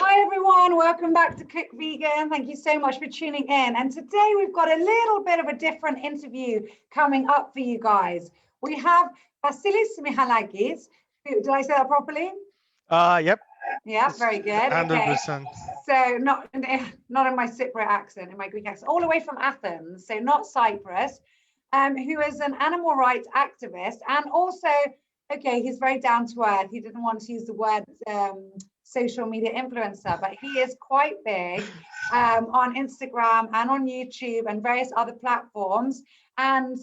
Hi everyone, welcome back to Cook Vegan. Thank you so much for tuning in. And today we've got a little bit of a different interview coming up for you guys. We have Vassilios Michelakis. Did I say that properly? Yep. Yeah, very good. Okay. 100%. So not in my Cypriot accent, in my Greek accent, all the way from Athens, so not Cyprus, who is an animal rights activist and also, okay, he's very down to earth. He didn't want to use the word social media influencer, but he is quite big on Instagram and on YouTube and various other platforms. And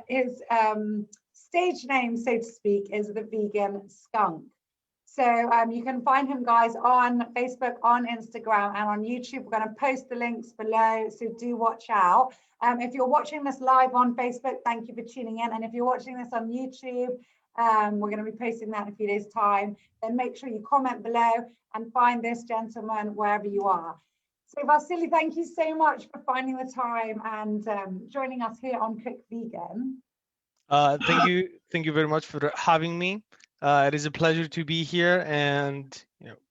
his stage name, so to speak, is the vegan Skunk. So you can find him, guys, on Facebook, on Instagram, and on YouTube. We're going to post the links below, so do watch out. If you're watching this live on Facebook, thank you for tuning in. And if you're watching this on YouTube, we're going to be posting that in a few days' time. Then make sure you comment below and find this gentleman wherever you are. So Vasily, thank you so much for finding the time and joining us here on Cook Vegan. Thank you very much for having me. It is a pleasure to be here, and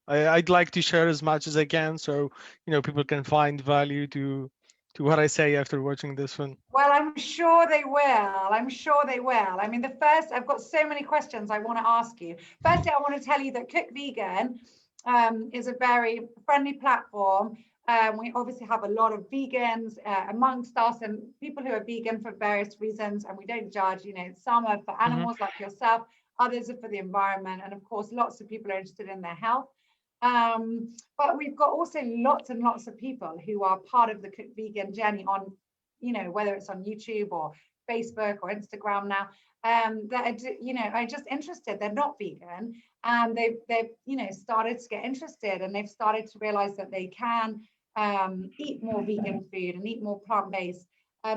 I'd like to share as much as I can, so people can find value to what I say after watching this one. Well, I'm sure they will. I'm sure they will. I mean, I've got so many questions I want to ask you. Firstly, I want to tell you that Cook Vegan is a very friendly platform. We obviously have a lot of vegans amongst us and people who are vegan for various reasons, and we don't judge. Some are for animals like yourself, others are for the environment, and of course, lots of people are interested in their health. But we've got also lots and lots of people who are part of the Cook Vegan journey on, whether it's on YouTube or Facebook or Instagram now, that are just interested. They're not vegan, and they've started to get interested, and they've started to realize that they can eat more vegan food and eat more plant-based.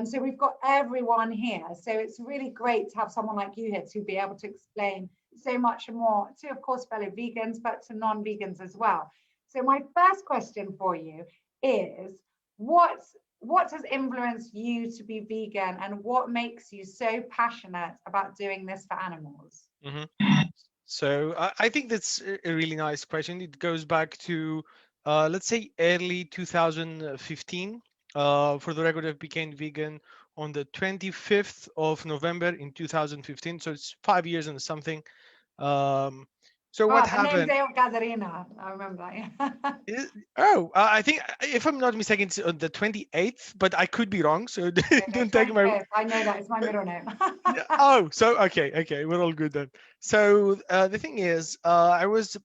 So we've got everyone here. So it's really great to have someone like you here to be able to explain so much more to, of course, fellow vegans, but to non-vegans as well. So my first question for you is, what has influenced you to be vegan, and what makes you so passionate about doing this for animals? So I think that's a really nice question. It goes back to, let's say, early 2015. For the record, I became vegan on the 25th of November in 2015. So it's 5 years and something. So what happened? Katerina, I remember that. I think, if I'm not mistaken, it's on the 28th, but I could be wrong. So don't take my. I know that it's my middle name. So okay, we're all good then. So the thing is, I was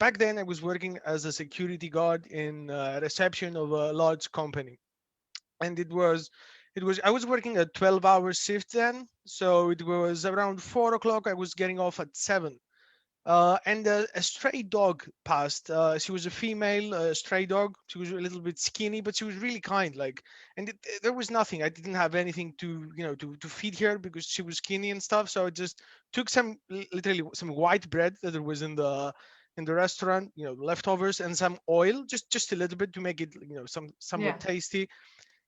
working as a security guard in reception of a large company, and I was working a 12-hour shift then. So it was around 4 o'clock. I was getting off at 7. And a stray dog passed. She was a female stray dog. She was a little bit skinny, but she was really kind. There was nothing. I didn't have anything to feed her because she was skinny and stuff. So I just took literally some white bread that there was in the restaurant, leftovers, and some oil, just a little bit to make it, somewhat tasty.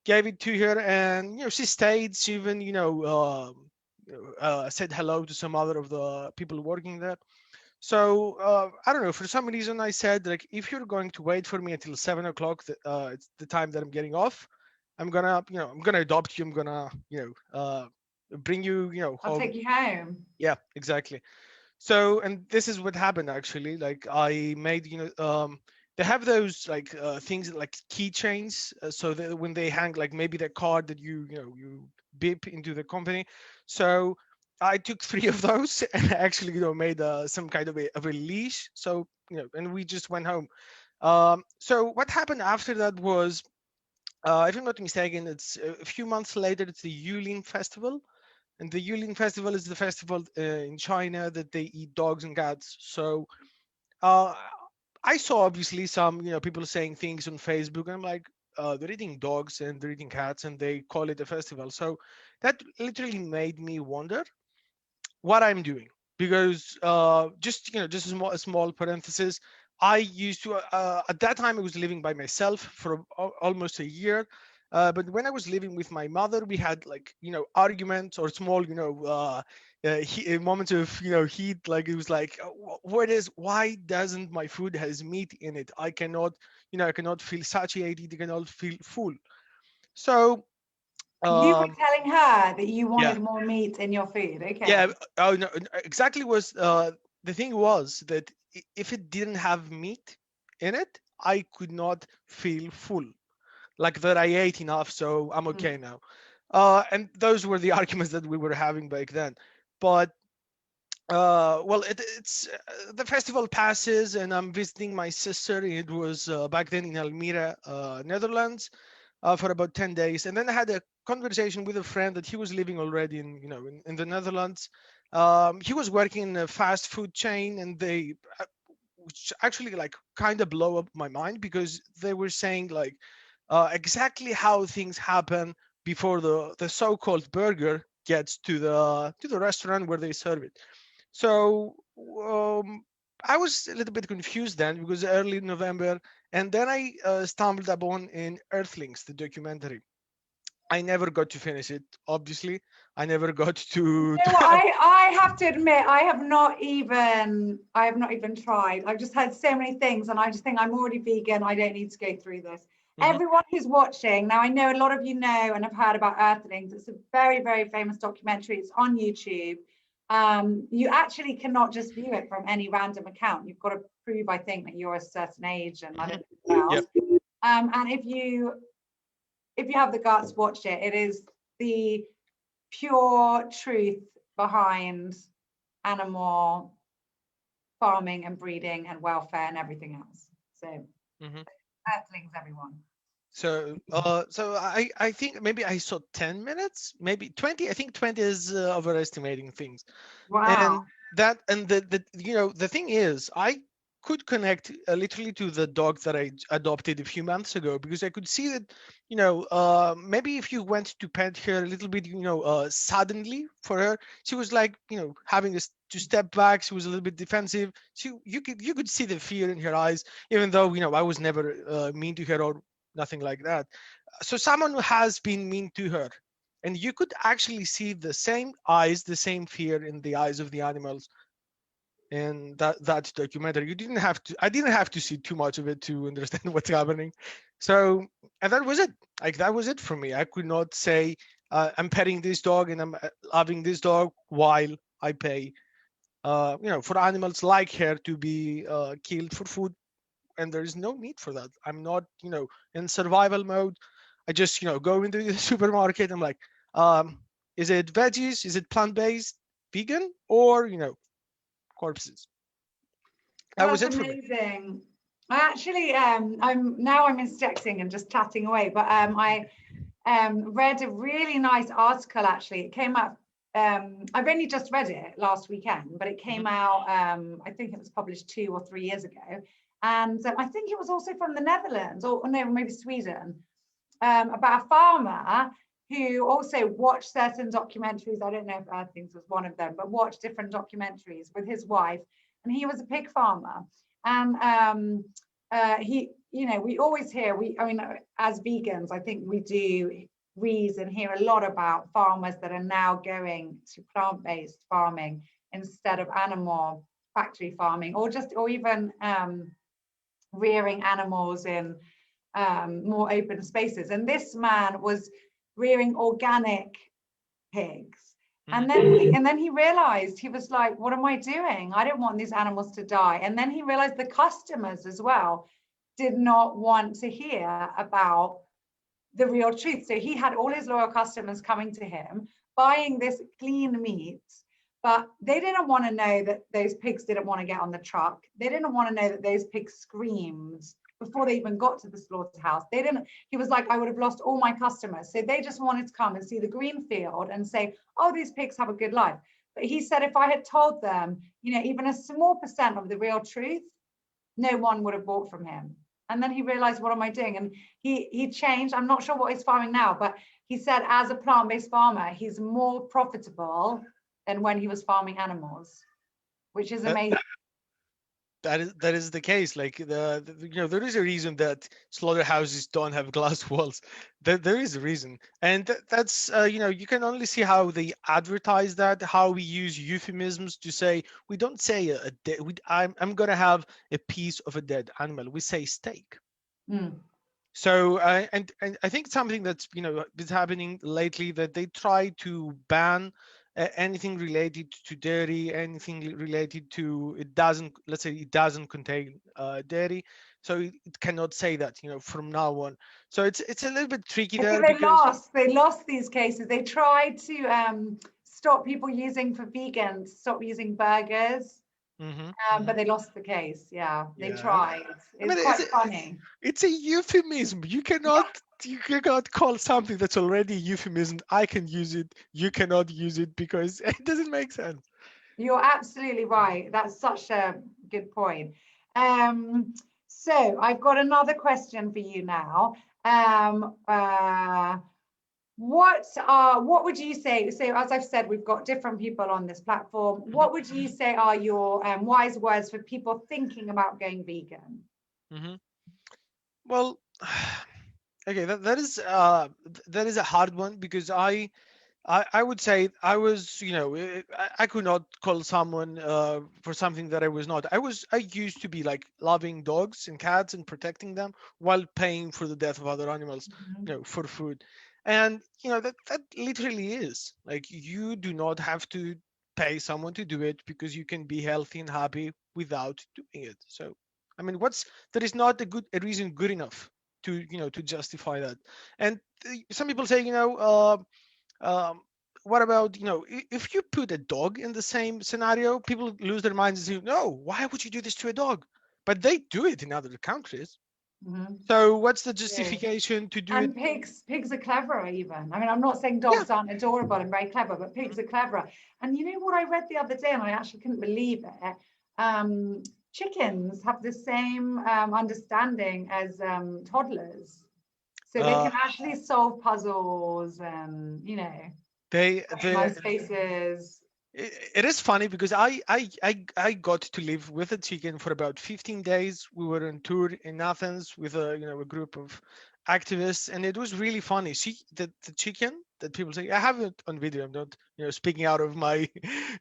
Gave it to her, and she stayed. She even said hello to some other of the people working there. So I don't know, for some reason I said, like, if you're going to wait for me until 7 o'clock, it's the time that I'm getting off, I'm gonna adopt you. I'm gonna bring you home. I'll take you home. Yeah, exactly. So, and this is what happened actually. Like, I made they have those things like keychains, so that when they hang, like, maybe the card that you beep into the company. So I took 3 of those and actually made some kind of a leash. So and we just went home. So what happened after that was, if I'm not mistaken, it's a few months later. It's the Yulin Festival, and the Yulin Festival is the festival in China that they eat dogs and cats. So I saw obviously some people saying things on Facebook, and I'm like, they're eating dogs and they're eating cats, and they call it a festival. So that literally made me wonder what I'm doing, because just a small parenthesis. I used to at that time I was living by myself for almost a year. But when I was living with my mother, we had like, arguments or small, moments of, heat. Like it was like, what is, why doesn't my food has meat in it? I cannot, I cannot feel satiated. I cannot feel full. So, You were um, telling her that you yeah, wanted more meat in your food. Okay. yeah. Oh no, exactly was the thing was that if it didn't have meat in it, I could not feel full. Like that I ate enough, so I'm Mm. okay now. And those were the arguments that we were having back then. But well, it's the festival passes, and I'm visiting my sister. It was back then in Almere, Netherlands, for about 10 days, and then I had a conversation with a friend that he was living already in, in the Netherlands. He was working in a fast food chain, and they, which actually like kind of blow up my mind because they were saying like exactly how things happen before the so-called burger gets to the restaurant where they serve it. So I was a little bit confused then because early November, and then I stumbled upon in Earthlings, the documentary. I never got to finish it. Obviously, I never got to. You know what, I have to admit, I have not even tried. I've just heard so many things, and I just think I'm already vegan. I don't need to go through this. Mhm. Everyone who's watching now, I know a lot of you know and have heard about Earthlings. It's a very, very famous documentary. It's on YouTube. You actually cannot just view it from any random account. You've got to prove, I think, that you're a certain age, and I Mhm. don't know what else. Yep. And if you have the guts, watch it. It is the pure truth behind animal farming and breeding and welfare and everything else. So, Mhm. Earthlings, everyone. So I think maybe I saw 10 minutes, maybe 20. I think 20 is overestimating things. Wow. And that and the thing is, I could connect literally to the dog that I adopted a few months ago because I could see that, maybe if you went to pet her a little bit, suddenly for her, she was like, having to step back. She was a little bit defensive. You could see the fear in her eyes, even though I was never mean to her or nothing like that. So someone who has been mean to her, and you could actually see the same eyes, the same fear in the eyes of the animals in that documentary. I didn't have to see too much of it to understand what's happening. So, and that was it. Like that was it for me. I could not say I'm petting this dog and I'm loving this dog while I pay for animals like her to be killed for food, and there is no need for that. I'm not, in survival mode. I just, go into the supermarket. I'm like, is it veggies? Is it plant-based, vegan, or corpses? That was That's it for me. amazing. I actually, I'm insecting and just chatting away, but I read a really nice article actually. It came out, I've only just read it last weekend, but it Hmm. came out, I think it was published 2 or 3 years ago. And I think it was also from the Netherlands, or no, maybe Sweden, about a farmer who also watched certain documentaries. I don't know if Earthlings was one of them, but watched different documentaries with his wife. And he was a pig farmer. And we always hear, as vegans, I think we do read and hear a lot about farmers that are now going to plant-based farming instead of animal factory farming, or even rearing animals in more open spaces. And this man was rearing organic pigs. Hmm. And then he realized, he was like, what am I doing? I don't want these animals to die. And then he realized the customers as well did not want to hear about the real truth. So he had all his loyal customers coming to him, buying this clean meat, but they didn't want to know that those pigs didn't want to get on the truck. They didn't want to know that those pigs screamed before they even got to the slaughterhouse. They didn't, he was like, I would have lost all my customers. So they just wanted to come and see the green field and say, oh, these pigs have a good life. But he said, if I had told them, even a small percent of the real truth, no one would have bought from him. And then he realized, what am I doing? And he changed. I'm not sure what he's farming now, but he said as a plant-based farmer, he's more profitable than when he was farming animals, which is That, amazing. that is the case. Like there is a reason that slaughterhouses don't have glass walls. There is a reason, and that's you can only see how they advertise that, how we use euphemisms to say we don't say I'm gonna have a piece of a dead animal. We say steak. Mm. So and I think something that's been happening lately, that they try to ban anything related to dairy, anything related to it doesn't, let's say it doesn't contain dairy, so it cannot say that from now on. So it's a little bit tricky I think there because they lost these cases. They tried to stop people using for vegans, stop using burgers, hmm but they lost the case. Yeah, they yeah, tried. I It's mean quite funny. it's a euphemism. You cannot call something that's already a euphemism. I can use it, you cannot use it, because it doesn't make sense. You're absolutely right. That's such a good point. Um, so I've got another question for you now. Um, uh, what would you say? So as I've said, we've got different people on this platform. Mhm, What would you say are your wise words for people thinking about going vegan? mhm. Well, okay, that is a hard one, because I would say I was, I could not call someone for something that I was not. I used to be like loving dogs and cats and protecting them while paying for the death of other animals, Mhm. for food. And that literally is like, you do not have to pay someone to do it, because you can be healthy and happy without doing it. So, I mean, there is not a reason good enough to justify that. And some people say, um, what about if you put a dog in the same scenario, people lose their minds and say, no, why would you do this to a dog? But they do it in other countries. Mhm. So what's the True. justification to do it? And pigs are cleverer even. I mean, I'm not saying Yeah. dogs aren't adorable and very clever, but pigs are cleverer. And you know what I read the other day, and I actually couldn't believe it. Chickens have the same understanding as toddlers, so they uh can actually solve puzzles and they they recognize faces. it is funny, because I got to live with a chicken for about 15 days. We were on tour in Athens with a group of activists, and it was really funny. The chicken that people say, I have it on video, I'm not speaking out of my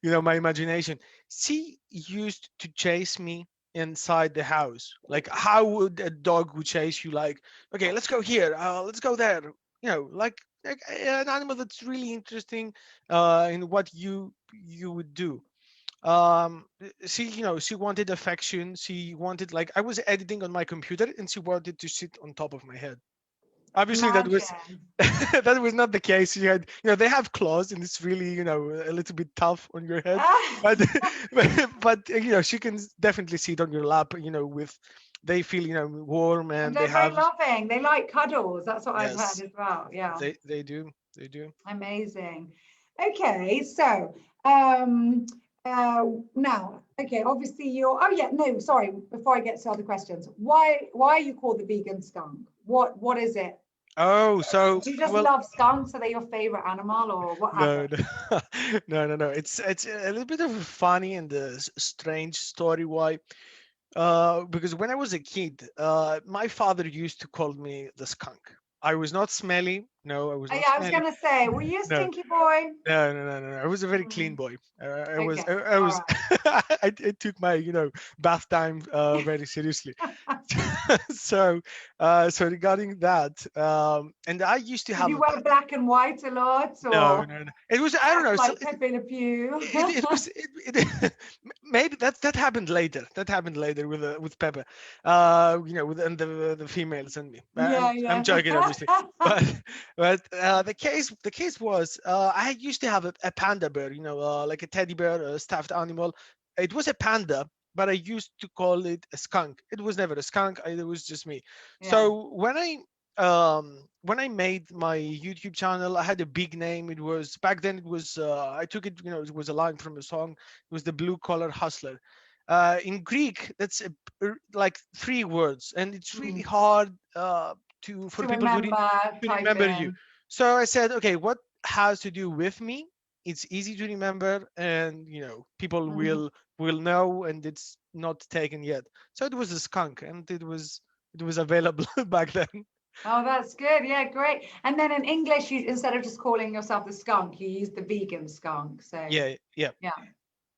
my imagination. She used to chase me inside the house. Like, how would a dog would chase you? Like, okay, let's go here, let's go there, like an animal that's really interesting in what you would do. She wanted affection. She wanted, like, I was editing on my computer and she wanted to sit on top of my head. Obviously that was Imagine. that was not the case. She had, they have claws, and it's really, a little bit tough on your head, but but she can definitely sit on your lap, with, they feel, warm, And and they they're very have, loving. They like cuddles. That's what I've heard yes, as well. Yeah. they do. Amazing. Okay, so um now, okay, obviously oh yeah, no, sorry, before I get to other questions, why are you called the vegan skunk? What is it? Oh, so, Do you just well, love skunks? Are they your favorite animal or what no, happened? no, no. It's a little bit of a funny and strange story. Why? Because when I was a kid, my father used to call me the skunk. I was not smelly. No, I was Oh, not yeah, I was smelly. gonna say, were you a No, stinky boy? no. I was a very clean Mm, boy. I was, okay, I all was, I took my, bath time right. very seriously. So, so regarding that, and I used to Did have you a wear black and white a lot no, or no, no. It was, I don't act know. So like Pepe Le Pew? it was maybe that happened later. That happened later with Pepper, with and the females and me. Yeah, I'm yeah. joking, obviously, but the case was, I used to have a panda bear, like a teddy bear, a stuffed animal. It was a panda, but I used to call it a skunk. It was never a skunk. It was just me. Yeah. So when I made my YouTube channel, I had a big name. It was, back then, it was, I took it, it was a line from a song. It was the blue collar hustler. In Greek, that's like 3 words, and it's really Mm. hard for To people to remember, to type remember you. in. So I said, okay, what has to do with me it's easy to remember, and people Mhm. will know, and it's not taken yet. So it was a skunk, and it was available back then. Oh, that's good. Yeah, great. And then in English, you instead of just calling yourself the skunk, you use the vegan skunk. So Yeah, yeah. yeah.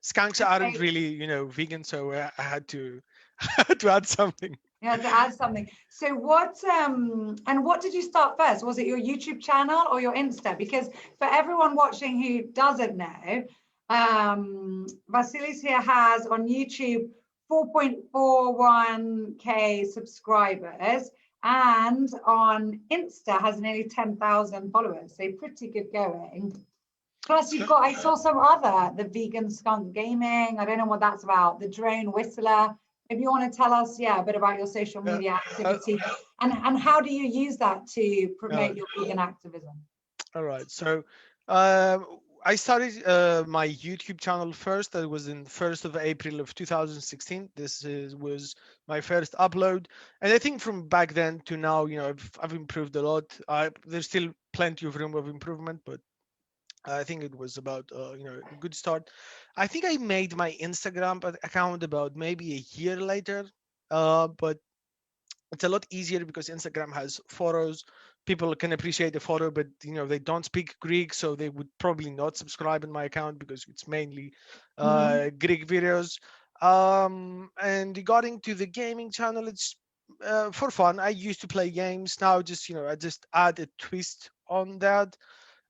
Skunks aren't Okay. really vegan, so I had to had to add something. Yeah, to add something. So what did you start first? Was it your YouTube channel or your Insta? Because for everyone watching who doesn't know, Vassilios here has on YouTube 4.41K subscribers, and on Insta has nearly 10,000 followers. So pretty good going. Plus, you've So, got, I saw some other, the vegan skunk gaming. I don't know what that's about. The drone whistler. If you want to tell us, yeah, a bit about your social uh, media uh, activity and how do you use that to uh, promote your vegan activism? all right. So, I started my YouTube channel first. That was in 1st of April of 2016. Was my first upload, and I think from back then to now, I've improved a lot. There's still plenty of room of improvement, but I think it was about a good start. I think I made my Instagram account about maybe a year later, but it's a lot easier because Instagram has photos. People can appreciate the photo, but they don't speak Greek, so they would probably not subscribe in my account because it's mainly Mm-hmm. Greek videos. And regarding to the gaming channel, it's for fun. I used to play games. Now, just I just add a twist on that.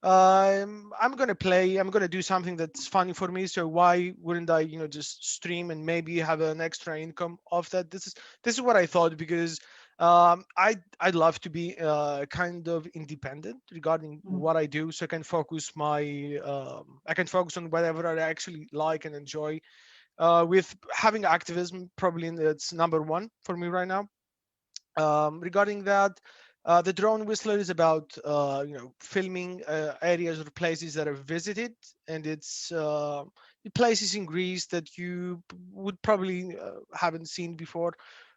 I'm gonna play. I'm gonna do something that's funny for me. So why wouldn't I, just stream and maybe have an extra income off that? This is what I thought because I'd love to be kind of independent regarding what I do, so I can focus on whatever I actually like and enjoy. With having activism, probably it's number one for me right now. Regarding that, the drone whistler is about filming areas or places that I've visited, and it's places in Greece that you would probably haven't seen before,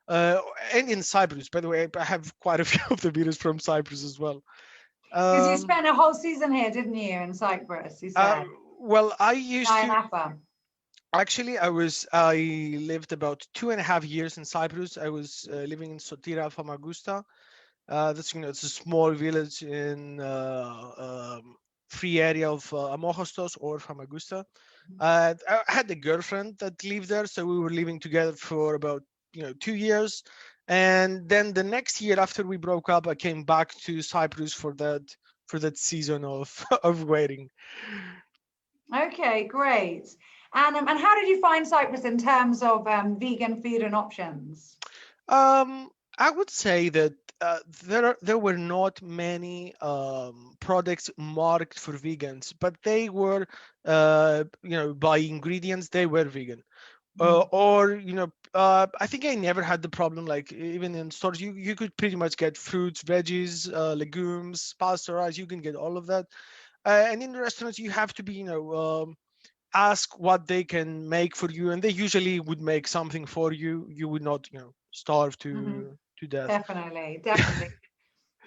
uh, and in Cyprus. By the way, I have quite a few of the videos from Cyprus as well. Because you Um, spent a whole season here, didn't you, in Cyprus? You uh, said well, I used to. Napa. Actually, I lived about 2.5 years in Cyprus. I was living in Sotira, Famagusta. That's it's a small village in free area of Amohostos or Famagusta. I had a girlfriend that lived there, so we were living together for about 2 years, and then the next year after we broke up, I came back to Cyprus for that season of of waiting. Okay, great. And how did you find Cyprus in terms of vegan food and options? I would say that there were not many products marked for vegans, but they were by ingredients they were vegan. Or I think I never had the problem, like even in stores you could pretty much get fruits, veggies, legumes, pasta, rice. You can get all of that, and in the restaurants you have to be ask what they can make for you, and they usually would make something for you. You would not starve Mm-hmm. to death. Definitely, definitely.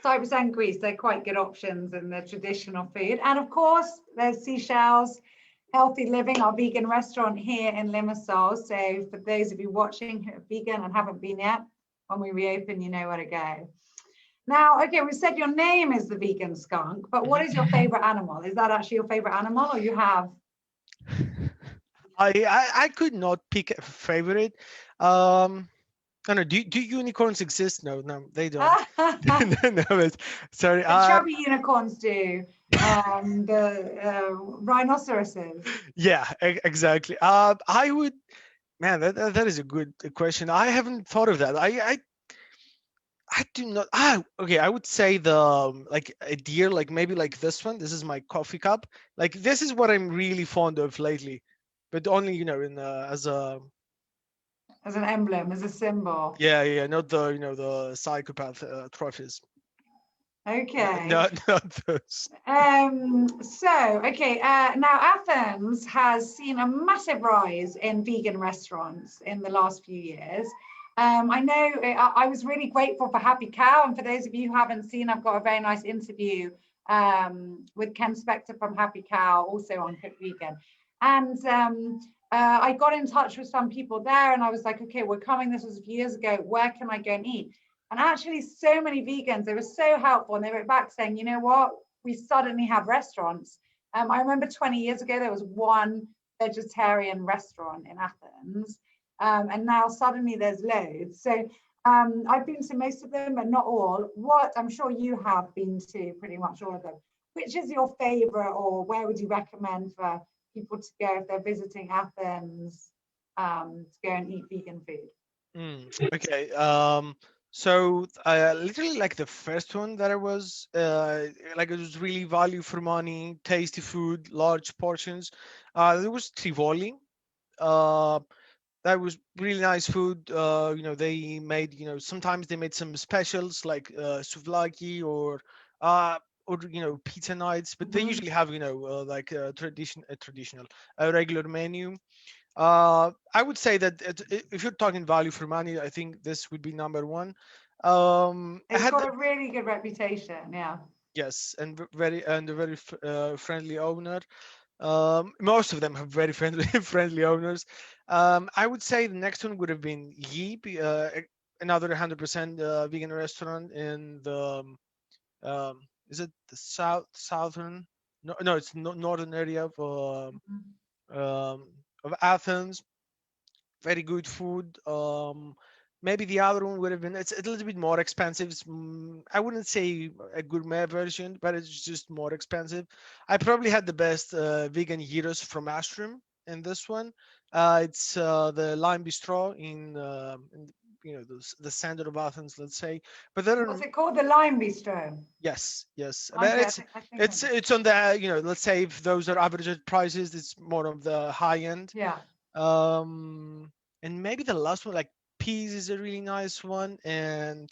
Cyprus and Greece, they're quite good options in the traditional food. And of course, there's Seashells, Healthy Living, our vegan restaurant here in Limassol. So for those of you watching who are vegan and haven't been yet, when we reopen, you know where to go. Now, okay, we said your name is the vegan skunk, but what Mhm. is your favorite animal? Is that actually your favorite animal, or you have? I could not pick a favorite. I don't know. Do unicorns exist? No, no, they don't. No, sorry. The chubby unicorns do, the rhinoceroses. Yeah, exactly. I would. Man, that is a good question. I haven't thought of that. I do not. Okay. I would say the like a deer, like maybe like this one. This is my coffee cup. Like this is what I'm really fond of lately, but only in as a As an emblem, as a symbol. yeah, not the the psychopath trophies. Okay. Not those. Okay, now Athens has seen a massive rise in vegan restaurants in the last few years. I know I was really grateful for Happy Cow, and for those of you who haven't seen, I've got a very nice interview with Ken Spector from Happy Cow, also on Cook Vegan. And I got in touch with some people there, and I was like, okay, we're coming. This was a few years ago. Where can I go and eat? And actually, so many vegans, they were so helpful. And they wrote back saying, you know what? We suddenly have restaurants. I remember 20 years ago, there was one vegetarian restaurant in Athens. And now suddenly there's loads. So I've been to most of them, but not all. What I'm sure you have been to pretty much all of them. Which is your favorite, or where would you recommend for people to go if they're visiting Athens to go and eat vegan food? Okay. So literally like the first one that I was like, it was really value for money, tasty food, large portions. There was Trivoli. That was really nice food. They made, sometimes they made some specials like souvlaki or pizza nights, but they usually have like a traditional a regular menu. I would say that if you're talking value for money, I think this would be number one. It's got a really good reputation, yeah. Yes, and a very friendly owner. Most of them have very friendly friendly owners. I would say the next one would have been Yeep, another 100% vegan restaurant in the is it the southern? No, it's northern area of Athens. Very good food. Maybe the other one would have been, it's a little bit more expensive. I wouldn't say a gourmet version, but it's just more expensive. I probably had the best vegan gyros from Ashram in this one. It's the Lime Bistro in the center of Athens, let's say. But then what's it called? The Lime Bistro. yes, Okay, but it's on the let's say if those are average prices, it's more of the high end. Yeah. And maybe the last one, like Peas, is a really nice one. And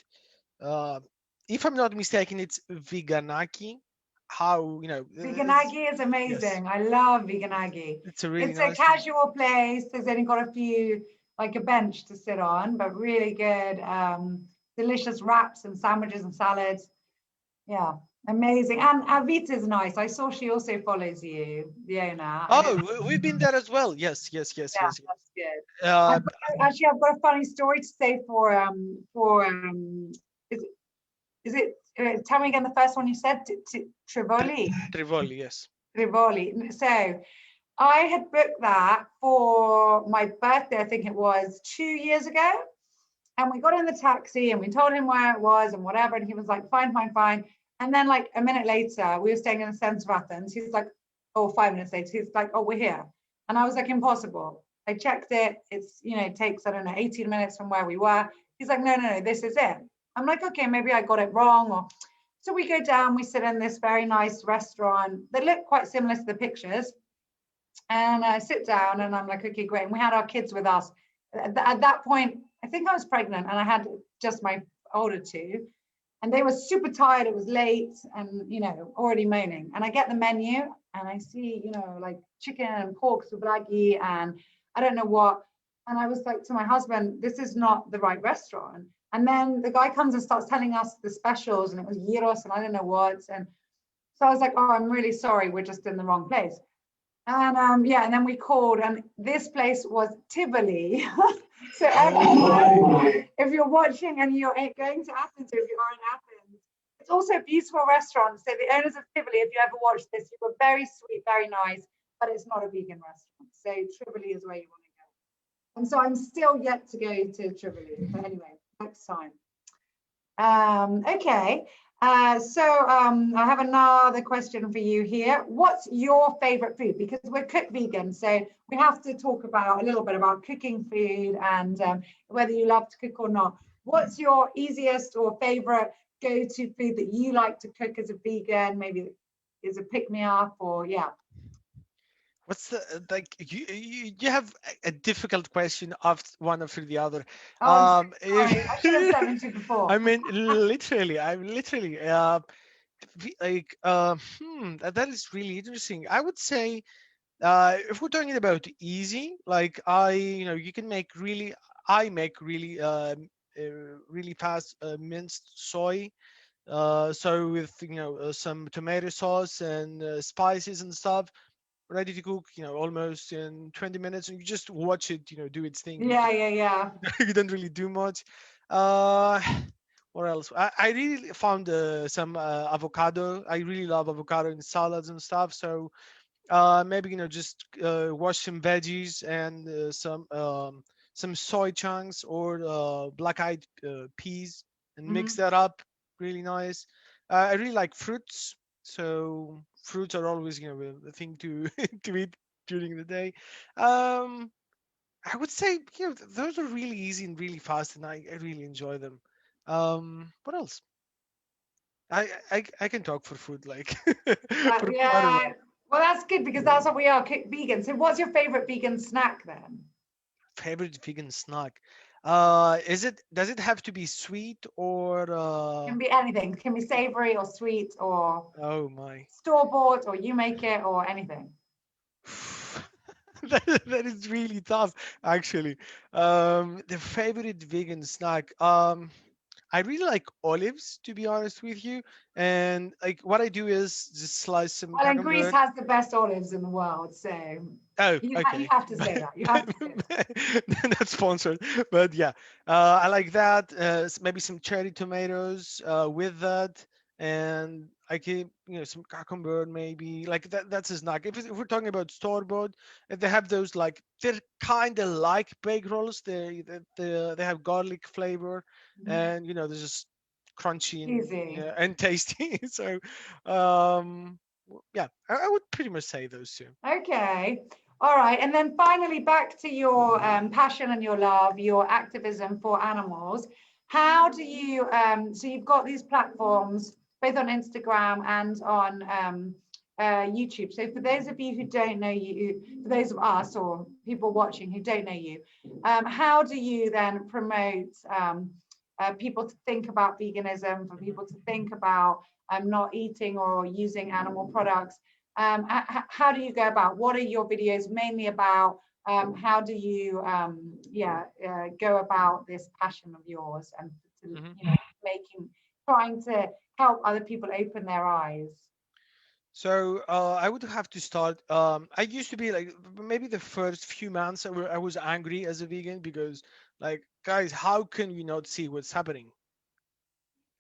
if I'm not mistaken, it's Veganaki. Veganagi is amazing. Yes. I love Veganagi. It's a really nice casual place. There's only got a few, like a bench to sit on, but really good, delicious wraps and sandwiches and salads. Yeah. Amazing. And Avita is nice. I saw she also follows you, the owner. Oh, we've been there as well. Yes. That's good. Actually, I've got a funny story to say for is it tell me again the first one you said, Trivoli? Trivoli, yes. Trivoli. So I had booked that for my birthday, I think it was 2 years ago. And we got in the taxi and we told him where it was and whatever. And he was like, fine. And then like a minute later, we were staying in the center of Athens. He's like, 5 minutes later, he's like, oh, we're here. And I was like, impossible. I checked it. It's, it takes, I don't know, 18 minutes from where we were. He's like, no, this is it. I'm like, okay, maybe I got it wrong. So we go down, we sit in this very nice restaurant. They look quite similar to the pictures. And I sit down and I'm like, okay, great. And we had our kids with us. At that point, I think I was pregnant and I had just my older two. And they were super tired. It was late and, already moaning. And I get the menu and I see, like chicken and pork souvlaki and I don't know what. And I was like to my husband, this is not the right restaurant. And then the guy comes and starts telling us the specials and it was gyros and I don't know what. And so I was like, oh, I'm really sorry. We're just in the wrong place. And and then we called and this place was Tivoli. So everyone, if you're watching and you're going to Athens, or if you are in Athens, it's also a beautiful restaurant. So the owners of Tivoli, if you ever watched this, you were very sweet, very nice, but it's not a vegan restaurant. So Tivoli is where you want to go. And so I'm still yet to go to Tivoli. But anyway, next time. Okay. I have another question for you here. What's your favorite food? Because we're cook vegan, so we have to talk about a little bit about cooking food and whether you love to cook or not. What's your easiest or favorite go-to food that you like to cook as a vegan? Maybe is a pick-me-up or What's the you have a difficult question one after the other. I should have said it before. I'm literally that is really interesting. I would say if we're talking about easy, like you can make really, I make really really fast minced soy So with some tomato sauce and spices and stuff, ready to cook, almost in 20 minutes, and you just watch it, do its thing. Yeah, yeah, yeah. You don't really do much. Uh, what else? I really found some avocado. I really love avocado in salads and stuff. So maybe just wash some veggies and some soy chunks or black-eyed peas and mix Mhm. that up. Really nice. I really like fruits, so fruits are always the thing to to eat during the day. Um, I would say those are really easy and really fast, and I really enjoy them. What else? I can talk for food like for quite a Yeah. while. Well, that's good because that's what we are, vegan. So what's your favorite vegan snack then? Favorite vegan snack? Does it have to be sweet or Can be anything. Can be savory or sweet or oh my. store bought or you make it or anything. That is really tough actually. The favorite vegan snack. I really like olives, to be honest with you. And like what I do is just slice some Well, and Greece cucumber. has the best olives in the world, so Oh, you okay. have to say that. You have to say that. Not sponsored, but yeah, I like that. Maybe some cherry tomatoes with that, and I can, some cucumber maybe. Like that. That's a snack. If we're talking about store bought, they have those like they're kind of like baked rolls. They have garlic flavor, Mhm. and they're just crunchy and Easy. and tasty. So, um, yeah, I would pretty much say those two. Okay. All right. And then finally, back to your passion and your love, your activism for animals. How do you, so you've got these platforms both on Instagram and on YouTube. So for those of you who don't know you, for those of us or people watching who don't know you, how do you then promote people to think about veganism, for Mhm. people to think about not eating or using animal products? How do you go about? What are your videos mainly about? How do you, go about this passion of yours and to, Mhm. making, trying to help other people open their eyes? So I would have to start. I used to be like maybe the first few months I was angry as a vegan because like guys, how can you not see what's happening?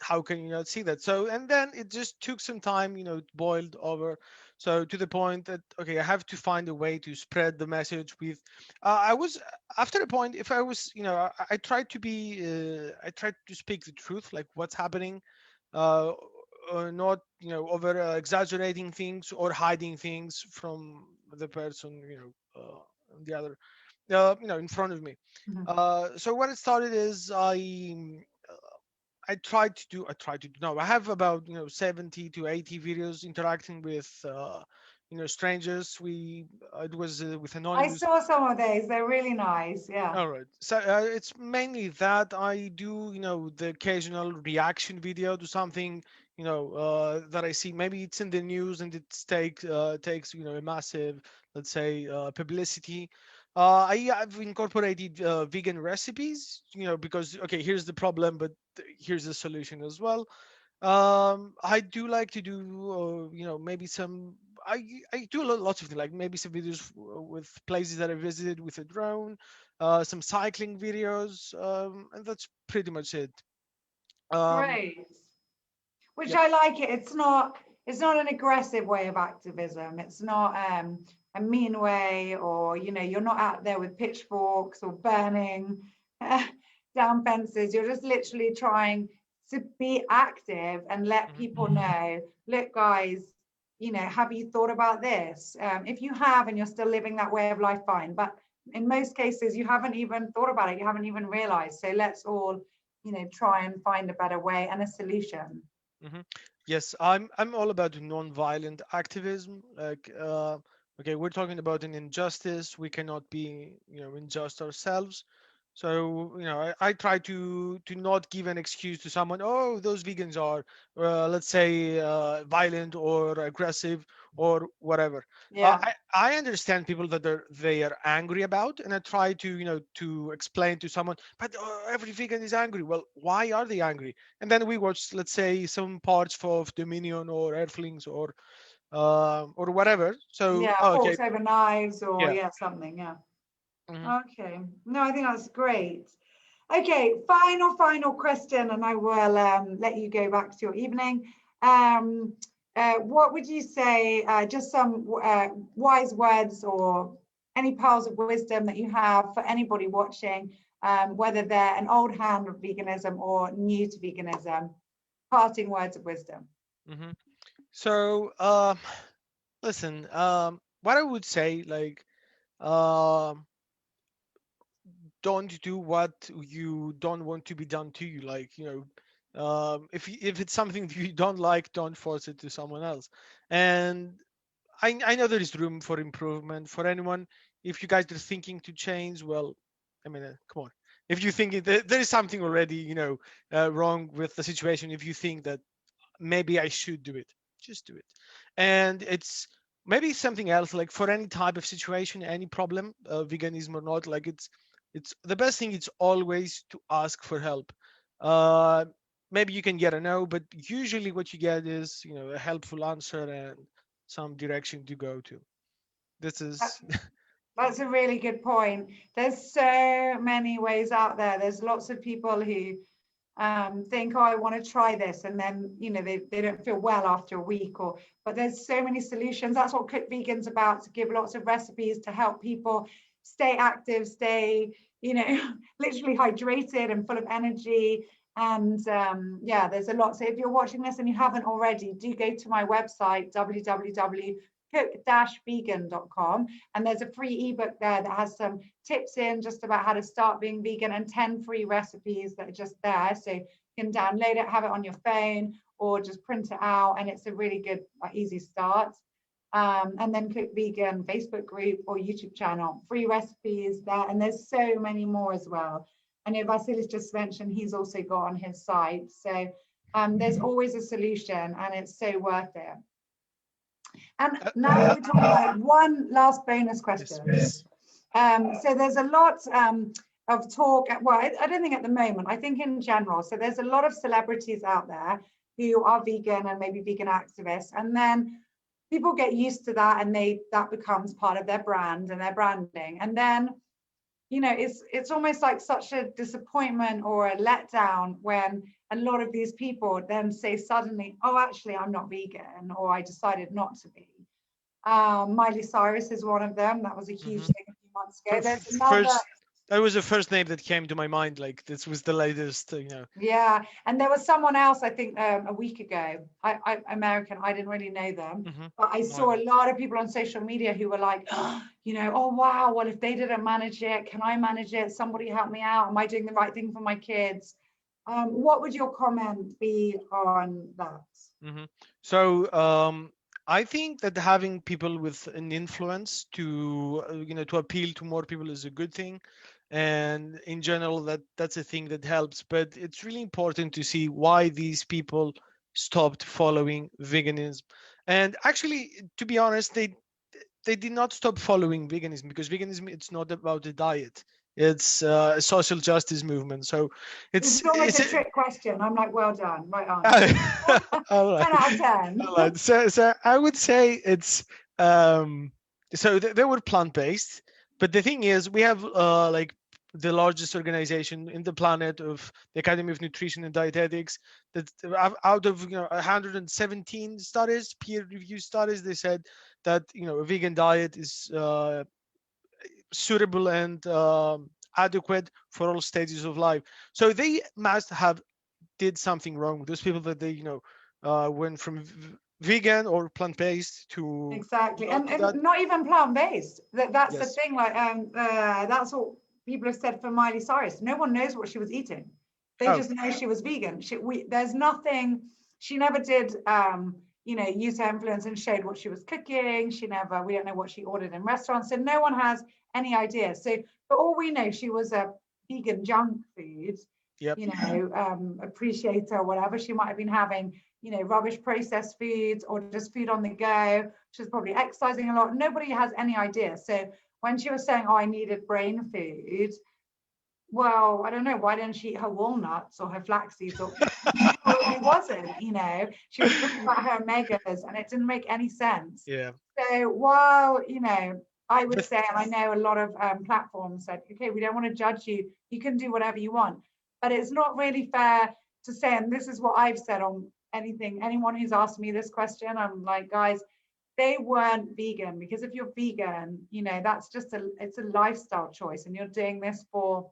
How can you not see that? So and then it just took some time, it boiled over. So to the point that okay, I have to find a way to spread the message with. I was after a point if I was I tried to be I tried to speak the truth like what's happening. Uh, not over exaggerating things or hiding things from the person on the other in front of me. Mhm. So what it started is I tried to do no I have about 70 to 80 videos interacting with strangers. We it was with I anonymous. saw some of those. They're really nice. Yeah. All right. So it's mainly that I do, the occasional reaction video to something, that I see. Maybe it's in the news and it takes, a massive, let's say, publicity. I've incorporated vegan recipes, because okay, here's the problem, but here's the solution as well. I do like to do, maybe some. I do lots of things, like maybe some videos with places that I visited with a drone, some cycling videos, and that's pretty much it. Um, Great. Which yep. I like it. It's not an aggressive way of activism. It's not a mean way, or you're not out there with pitchforks or burning down fences. You're just literally trying to be active and let Mhm. people know, look, guys, have you thought about this? If you have and you're still living that way of life, fine. But in most cases, you haven't even thought about it. You haven't even realized. So let's all, try and find a better way and a solution. Mhm. Yes, I'm all about non-violent activism. Like, okay, we're talking about an injustice. We cannot be, unjust ourselves. So, I try to not give an excuse to someone. Oh, those vegans are, let's say, violent or aggressive or whatever. Yeah. I understand people that they are angry about, and I try to to explain to someone. But every vegan is angry. Well, why are they angry? And then we watch, let's say, some parts of Dominion or Earthlings or whatever. So, Yeah, okay, forks over knives or yeah. yeah, something. Yeah. Mhm. Okay. No, I think that's great. Okay, final question, and I will let you go back to your evening. What would you say, just some wise words or any pearls of wisdom that you have for anybody watching, whether they're an old hand of veganism or new to veganism, parting words of wisdom? Mhm. So, listen, what I would say, like, um, don't do what you don't want to be done to you. Like, if it's something you don't like, don't force it to someone else. And I know there is room for improvement for anyone. If you guys are thinking to change, well, I mean, come on. If you think there is something already, wrong with the situation, if you think that maybe I should do it. Just do it. And it's maybe something else, like for any type of situation, any problem, veganism or not, like it's the best thing. It's always to ask for help. Uh, Maybe you can get a no, but usually what you get is a helpful answer and some direction to go to. This That- is That's a really good point. There's so many ways out there. There's lots of people who think, oh, I want to try this, and then they don't feel well after a week. But there's so many solutions. That's what Cook Vegan's about, to give lots of recipes to help people stay active, stay literally hydrated and full of energy. And yeah, there's a lot. So if you're watching this and you haven't already, do go to my website, www.cook-vegan.com, and there's a free ebook there that has some tips in just about how to start being vegan and 10 free recipes that are just there. So you can download it, have it on your phone, or just print it out. And it's a really good, easy start. And then Cook Vegan Facebook group or YouTube channel, free recipes there. And there's so many more as well. I know Vassilios just mentioned he's also got on his site. So there's always a solution, and it's so worth it. And now we're talking about one last bonus question. So there's a lot of talk. Well, I don't think at the moment. I think in general. So there's a lot of celebrities out there who are vegan and maybe vegan activists, and then people get used to that, and that becomes part of their brand and their branding. And then it's almost like such a disappointment or a letdown when a lot of these people then say suddenly, oh, actually, I'm not vegan, or I decided not to be. Miley Cyrus is one of them. That was a huge thing a few months ago. There's another. First, that was the first name that came to my mind. Like, this was the latest, Yeah, and there was someone else, I think, a week ago. American. I didn't really know them, but I saw a lot of people on social media who were like, oh wow, well, if they didn't manage it, can I manage it? Somebody help me out. Am I doing the right thing for my kids? What would your comment be on that? So, I think that having people with an influence to to appeal to more people is a good thing, and in general that's a thing that helps. But it's really important to see why these people stopped following veganism. And actually, to be honest, they did not stop following veganism, because veganism, it's not about the diet. It's a social justice movement. So This is almost a trick question. I'm like, well done, right all answer. right. 10 out of 10. All right. So I would say it's they were plant-based, but the thing is, we have like the largest organization in the planet of the Academy of Nutrition and Dietetics, that out of 117 studies, peer-reviewed studies, they said that a vegan diet is suitable and adequate for all stages of life. So they must have did something wrong with those people, that they went from vegan or plant-based to Exactly, not and that. not even plant-based. That's the Yes. thing. Like, that's what people have said for Miley Cyrus. No one knows what she was eating. They Oh. just know she was vegan. There's nothing. She never did, use her influence and showed what she was cooking. We don't know what she ordered in restaurants, so no one has any idea. So, for all we know, she was a vegan junk food, Yep. you know, appreciator or whatever. She might have been having, you know, rubbish processed foods or just food on the go. She was probably exercising a lot. Nobody has any idea. So when she was saying, oh, I needed brain food, well, I don't know, why didn't she eat her walnuts or her flax seeds? Or it wasn't, you know, she was talking about her omegas and it didn't make any sense. Yeah. So while, you know, I would say, and I know a lot of platforms said, okay, we don't want to judge you. You can do whatever you want. But it's not really fair to say, and this is what I've said on anyone who's asked me this question, I'm like, guys, they weren't vegan, because if you're vegan, you know, that's just it's a lifestyle choice and you're doing this for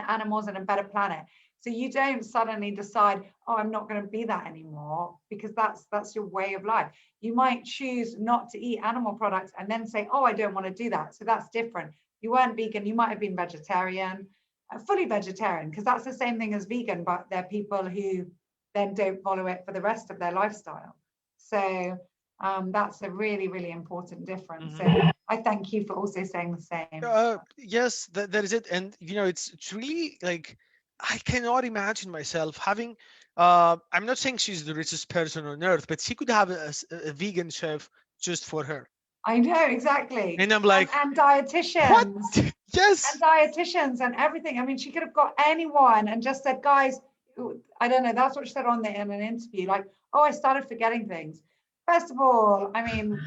animals and a better planet. So you don't suddenly decide, oh, I'm not going to be that anymore, because that's your way of life. You might choose not to eat animal products and then say, oh, I don't want to do that. So that's different. You weren't vegan, you might have been vegetarian, fully vegetarian, because that's the same thing as vegan, but they're people who then don't follow it for the rest of their lifestyle. So that's a really, really important difference. So I thank you for also saying the same. Yes, that is it. And you know, it's really like, I cannot imagine myself having I'm not saying she's the richest person on earth, but she could have a vegan chef just for her. I know, exactly. And I'm like, and dietitians. What? Yes. And dietitians and everything. I mean, she could have got anyone and just said, guys, I don't know, that's what she said in an interview, like, oh, I started forgetting things. First of all, I mean,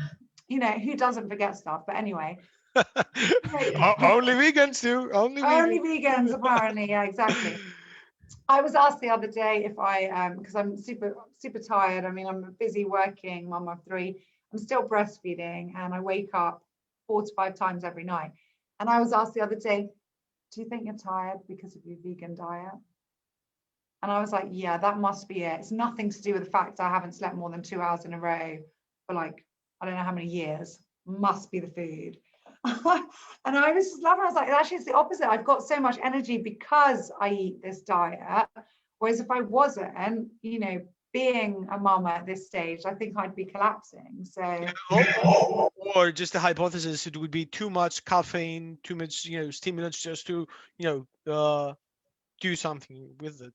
you know, who doesn't forget stuff? But anyway. Only vegans do. Only vegans, apparently. Yeah, exactly. I was asked the other day if I, because I'm super tired. I mean, I'm a busy working mum of 3. I'm still breastfeeding and I wake up 4 to 5 times every night. And I was asked the other day, do you think you're tired because of your vegan diet? And I was like, yeah, that must be it. It's nothing to do with the fact I haven't slept more than 2 hours in a row for like, I don't know how many years. Must be the food. And I was just laughing. I was like, actually, it's the opposite. I've got so much energy because I eat this diet. Whereas if I wasn't, you know, being a mama at this stage, I think I'd be collapsing. So, or just a hypothesis, it would be too much caffeine, too much, you know, stimulants just to, you know, do something with it.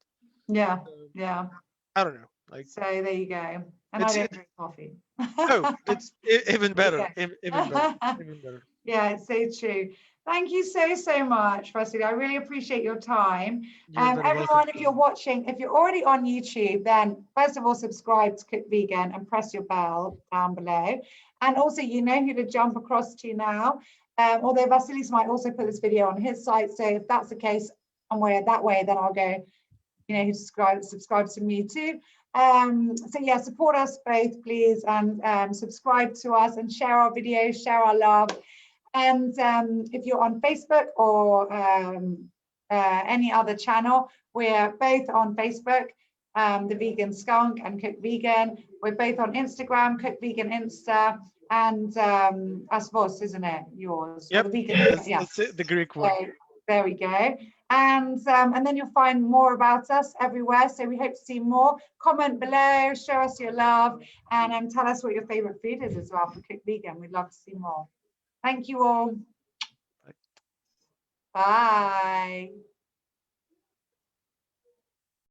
Yeah, yeah. I don't know. Like, so there you go. And I don't drink coffee. Oh, it's even better. Even better. Even better. Yeah, it's so true. Thank you so much, Vassilios. I really appreciate your time. Everyone, if you're watching, if you're already on YouTube, then first of all, subscribe to Cook Vegan and press your bell down below. And also, you know who to jump across to now. Although Vassilios might also put this video on his site. So if that's the case, and we're that way, then I'll go, you know, who subscribe to me too. So yeah, support us both, please, and subscribe to us and share our videos, share our love. And if you're on Facebook or any other channel, we're both on Facebook, The Vegan Skunk and Cook Vegan. We're both on Instagram, Cook Vegan Insta, and Asvos, isn't it? Yours? Yep. The vegan, yeah. That's it, the Greek one. So, there we go. And then you'll find more about us everywhere. So we hope to see more. Comment below, show us your love, and tell us what your favorite food is as well for Cook Vegan. We'd love to see more. Thank you all. Bye.